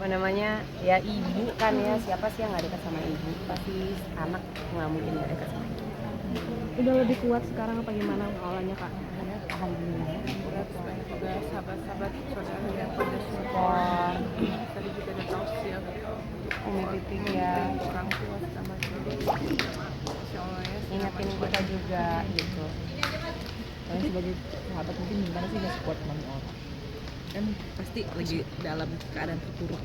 apa namanya ya, ibu kan ya, siapa sih yang nggak dekat sama ibu, pasti anak nggak mungkin nggak dekat sama ibu. Udah lebih kuat sekarang apa gimana awalnya kak? Alhamdulillah Juga sahabat-sahabat saudara yang pada support. Tadi juga ada tausiah umi piping ya, orang tua sama guru. Insya Allah ya. ingetin kita juga gitu. Kalian sebagai sahabat mungkin gimana sih nge-support Mami Ola? Kan pasti lagi dalam keadaan terpuruk.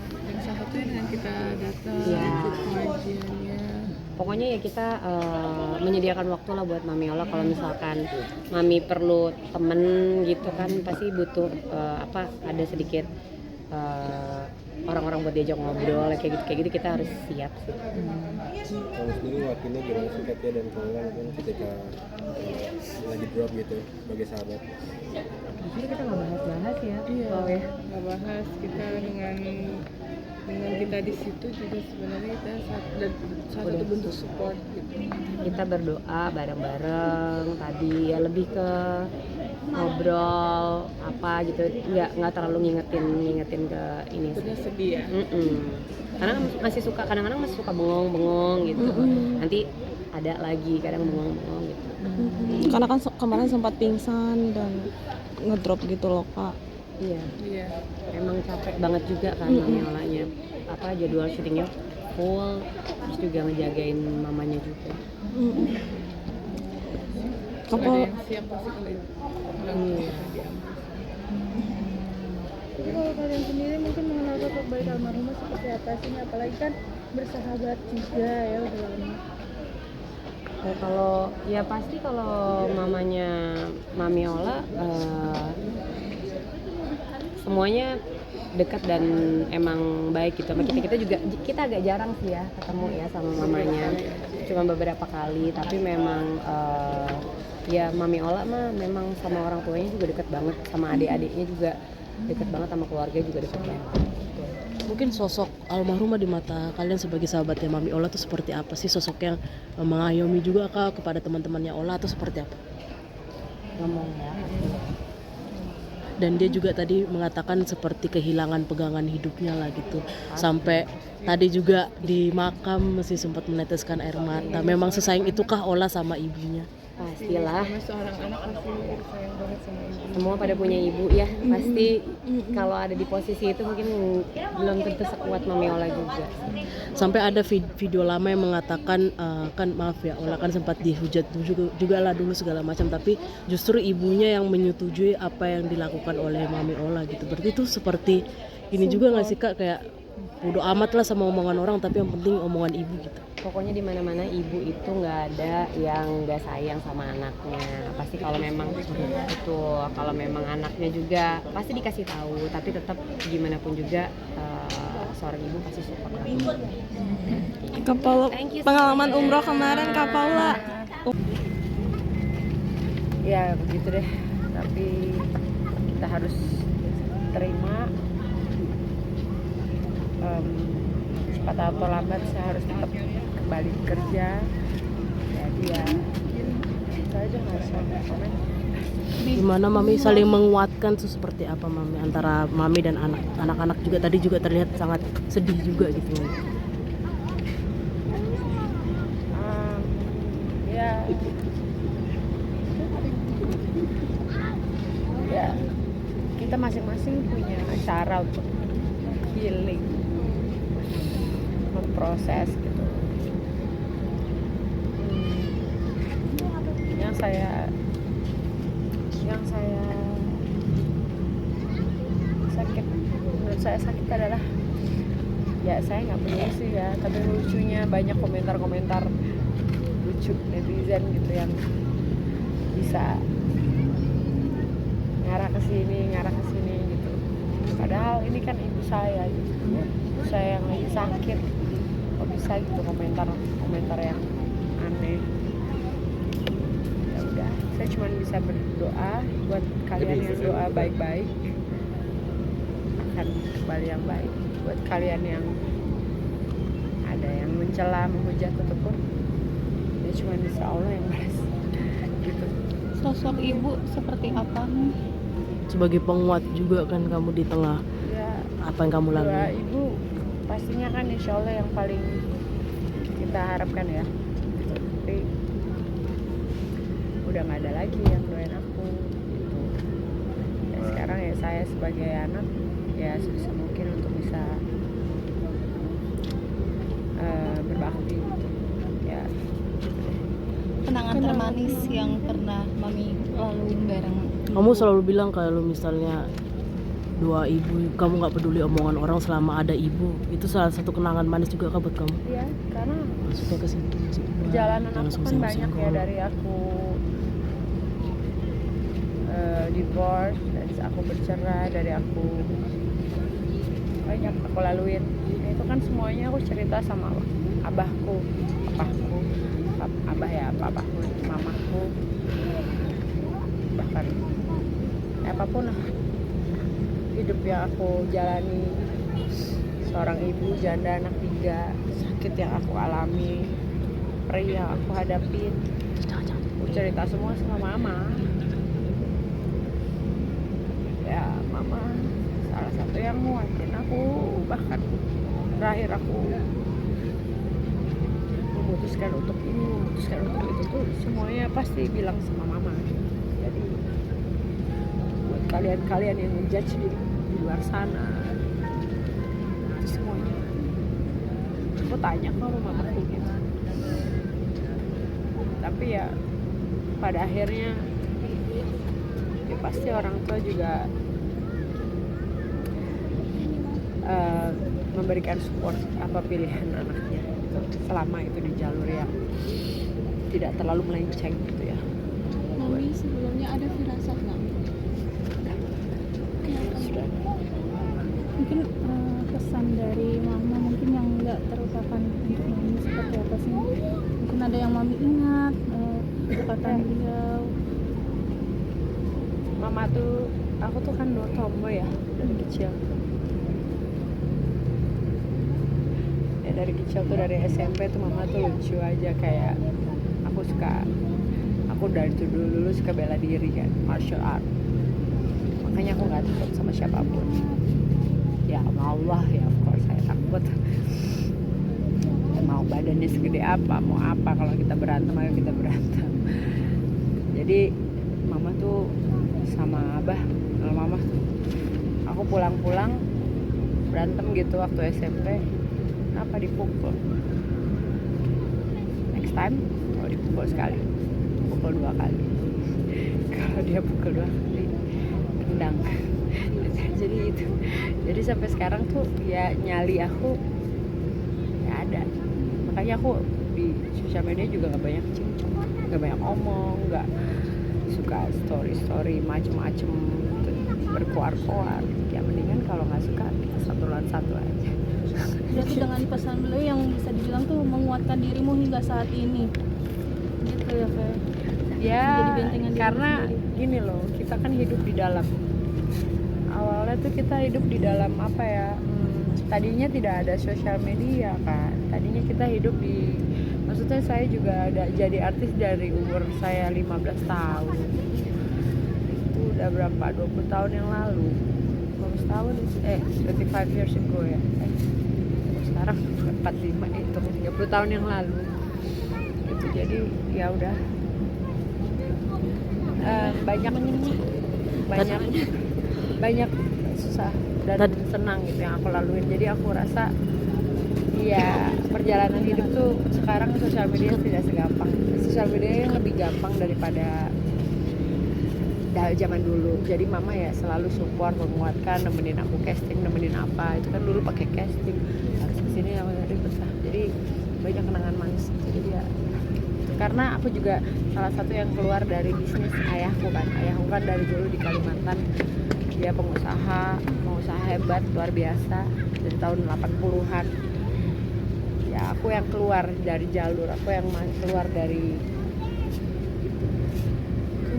Dan salah satunya dengan kita datang Iya. ikut pengajiannya. Pokoknya ya kita menyediakan waktu lah buat Mami Ola. Kalau misalkan Mami perlu temen gitu kan, pasti butuh ada sedikit orang-orang buat diajak ngobrol kayak gitu kita harus siap sih. Kamu sendiri wakilnya gimana sih Katia dan Kaulan kan ketika lagi drop gitu sebagai sahabat? Jadi kita nggak bahas-bahas ya. Iya, Oh, ya. nggak bahas kita dengan kita di situ juga sebenarnya kita salah satu bentuk support gitu. Kita berdoa bareng-bareng tadi ya, lebih ke ngobrol apa gitu, nggak terlalu ngingetin ke ini sih. Sudah sedih ya. Karena masih suka, kadang-kadang masih suka bengong gitu. Nanti ada lagi kadang bengong gitu. Karena kan kemarin sempat pingsan dan ngedrop gitu loh kak. Iya, Iya. emang capek banget juga kan Mami Olanya, jadwal syutingnya full, terus juga ngejagain mamanya juga. Kalau ada Kapal yang siap pasti kalian Iya. Jadi kalau kalian sendiri mungkin mengenal sosok baik almarhumah seperti apa sih? Apalagi kan bersahabat juga ya udah lama. Ya, kalau ya pasti kalau mamanya Mami Ola semuanya dekat dan emang baik gitu sama kita juga. Kita agak jarang sih ya ketemu ya sama mamanya, cuma beberapa kali, tapi memang ya Mami Ola mah memang sama orang tuanya juga dekat banget, sama adik-adiknya juga dekat banget, sama keluarga juga dekat banget. Mungkin sosok almarhumah di mata kalian sebagai sahabatnya Mami Ola tuh seperti apa sih? Sosok yang mengayomi juga kah kepada teman-temannya Ola atau seperti apa? Ngomong ya. Dan dia juga tadi mengatakan seperti kehilangan pegangan hidupnya lah gitu. Sampai tadi juga di makam masih sempat meneteskan air mata. Memang sesayang itukah Ola sama ibunya? Pastilah, sama seorang anak pasti sayang banget sama ibu. semua pada punya ibu ya, pasti kalau ada di posisi itu mungkin belum tentu sekuat Mami Ola juga. Sampai ada video lama yang mengatakan kan maaf ya, Ola kan sempat dihujat juga lah dulu segala macam, tapi justru ibunya yang menyetujui apa yang dilakukan oleh Mami Ola gitu. Berarti itu seperti ini juga nggak sih kak, kayak bodo amat lah sama omongan orang, tapi yang penting omongan ibu gitu. Pokoknya di mana-mana ibu itu nggak ada yang nggak sayang sama anaknya. Pasti kalau memang itu, kalau memang anaknya juga pasti dikasih tahu, tapi tetap gimana pun juga seorang ibu pasti support. kapal Thank you, pengalaman Sonia. umroh kemarin Kak Paula. Ya begitu deh, tapi kita harus terima, cepat atau lambat saya harus tetap kembali kerja. Jadi ya saya aja nggak usah komen. Gimana Mami saling menguatkan tuh seperti apa Mami antara Mami dan anak-anak juga tadi juga terlihat sangat sedih juga gitu. Ya kita masing-masing punya cara untuk healing, memproses gitu. Yang saya sakit, menurut saya sakit adalah ya saya nggak punya sih ya, tapi lucunya banyak komentar-komentar lucu netizen gitu yang bisa ngarah ke sini gitu. Padahal ini kan ibu saya gitu. Ibu saya yang lagi sakit. Kok bisa gitu komentar yang aneh. Ya udah, saya cuma bisa berdoa buat kalian yang doa baik-baik akan kembali yang baik. Buat kalian yang ada yang mencela, menghujat ataupun ya cuma bisa Allah yang balas gitu. Sosok ibu seperti apa? Sebagai penguat juga kan kamu di tengah Ya apa yang kamu Doa lalui? ibu pastinya kan insya Allah yang paling kita harapkan ya. Tapi udah nggak ada lagi yang doain aku gitu. Dan sekarang ya saya sebagai anak ya sebisa mungkin untuk bisa berbakti gitu. Ya Kenangan termanis yang pernah Mami laluin bareng Kamu selalu bilang kalau misalnya doa ibu, kamu nggak peduli omongan orang selama ada ibu. Itu salah satu kenangan manis juga kah buat kamu? ya karena Maksudnya ke situ. perjalanan Jangan aku kan sungguh-sungguh banyak ya kalau- dari aku divorce, dari aku bercerai, dari aku banyak aku laluin. Nah, itu kan semuanya aku cerita sama abahku, papaku, abah ya, papaku, mamaku, bahkan apapun lah hidup yang aku jalani, seorang ibu janda anak 3, sakit yang aku alami, perih yang aku hadapin, aku cerita semua sama mama. Ya mama salah satu yang nguatin aku, bahkan terakhir aku memutuskan untuk ini, memutuskan untuk itu tuh semuanya pasti bilang sama mama. Jadi buat kalian-kalian yang ngejudge di luar sana, itu semuanya aku tanya sama mamaku gitu. Tapi ya pada akhirnya ya pasti orang tua juga memberikan support apa pilihan anaknya gitu, selama itu di jalur yang tidak terlalu melenceng gitu ya. Mami sebelumnya ada firasat nggak? Sudah. Mungkin pesan dari mama mungkin yang nggak terucapkan untuk Mami seperti apa sih? Mungkin ada yang Mami ingat perkataan beliau. Mama tuh, aku tuh kan tomboy ya dari kecil. Ya dari kecil tuh, dari SMP tuh mama tuh lucu aja, kayak aku dari dulu suka bela diri kan, martial art. Makanya aku nggak takut sama siapapun. Ya sama Allah ya, of course saya takut. Mau badannya segede apa, mau apa, kalau kita berantem ayo kita berantem. Jadi mama tuh sama abah, kalau mama aku pulang-pulang berantem gitu waktu SMP, kenapa dipukul, next time kalau dipukul sekali, pukul 2 kali. Kalau dia pukul 2 kali kendang. Jadi itu, jadi sampai sekarang tuh ya nyali aku ya ada. Makanya aku di sosial media juga nggak banyak cincin, nggak banyak omong, nggak suka story macem-macem berkoar-koar. Ya mendingan kalau nggak suka kita satu lawan satu aja. Berarti dengan pesan beliau yang bisa dibilang tuh menguatkan dirimu hingga saat ini. Gitu ya, Fe. Ya Jadi bentengan diri karena sendiri. gini loh, kita kan hidup di dalam, awalnya tuh kita hidup di dalam apa ya, tadinya tidak ada sosial media kan, tadinya kita hidup di, maksudnya saya juga ada jadi artis dari umur saya 15 tahun, itu udah berapa, 20 tahun yang lalu, 15 tahun, 25 years ago ya, sekarang 45, itu 30 tahun yang lalu gitu. Jadi ya udah banyak susah dan senang gitu yang aku laluin. Jadi aku rasa ya perjalanan hidup tuh sekarang sosial media tidak segampang, sosial media yang lebih gampang daripada zaman dulu. Jadi mama ya selalu support, menguatkan, nemenin aku casting, nemenin apa, itu kan dulu pakai casting, harus kesini sama dari besar. Jadi banyak kenangan manis. Jadi ya karena aku juga salah satu yang keluar dari bisnis ayahku kan dari dulu di Kalimantan, dia pengusaha hebat luar biasa dari tahun 80-an. Ya aku yang keluar dari jalur, aku yang keluar dari gitu.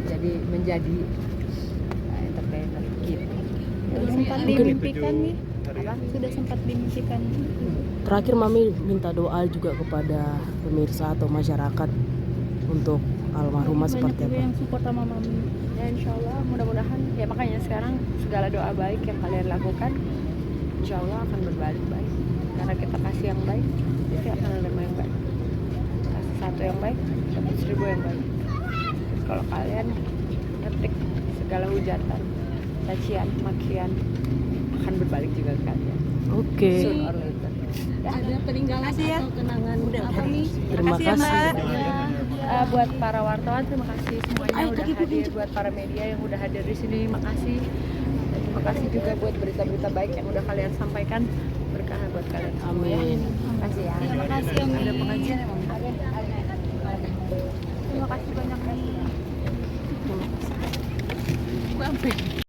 Jadi menjadi entertainer gitu. Sudah sempat dimimpikan nih. Sudah sempat dimimpikan. Terakhir Mami minta doa juga kepada pemirsa atau masyarakat untuk almarhumah Banyak seperti juga apa? yang support sama Mami. Ya insya Allah mudah-mudahan ya, makanya sekarang segala doa baik yang kalian lakukan insya Allah akan berbalik baik, karena kita kasih yang baik pasti akan menerima yang baik. Kasih satu yang baik dapat 1000 yang baik. Kalau kalian ngetik segala hujatan, cacian, makian akan berbalik juga ke kalian. Oke. Soon or later. Ya. Ada peninggalan atau kenangan apa nih? Terima kasih. Buat para wartawan terima kasih semuanya udah hadir, buat para media yang udah hadir di sini makasih. Dan terima kasih juga buat berita-berita baik yang udah kalian sampaikan, berkah buat kalian semua ya. Amin. Terima kasih ya. Terima kasih Umi. Ada pengajian emang. Terima kasih banyak nih.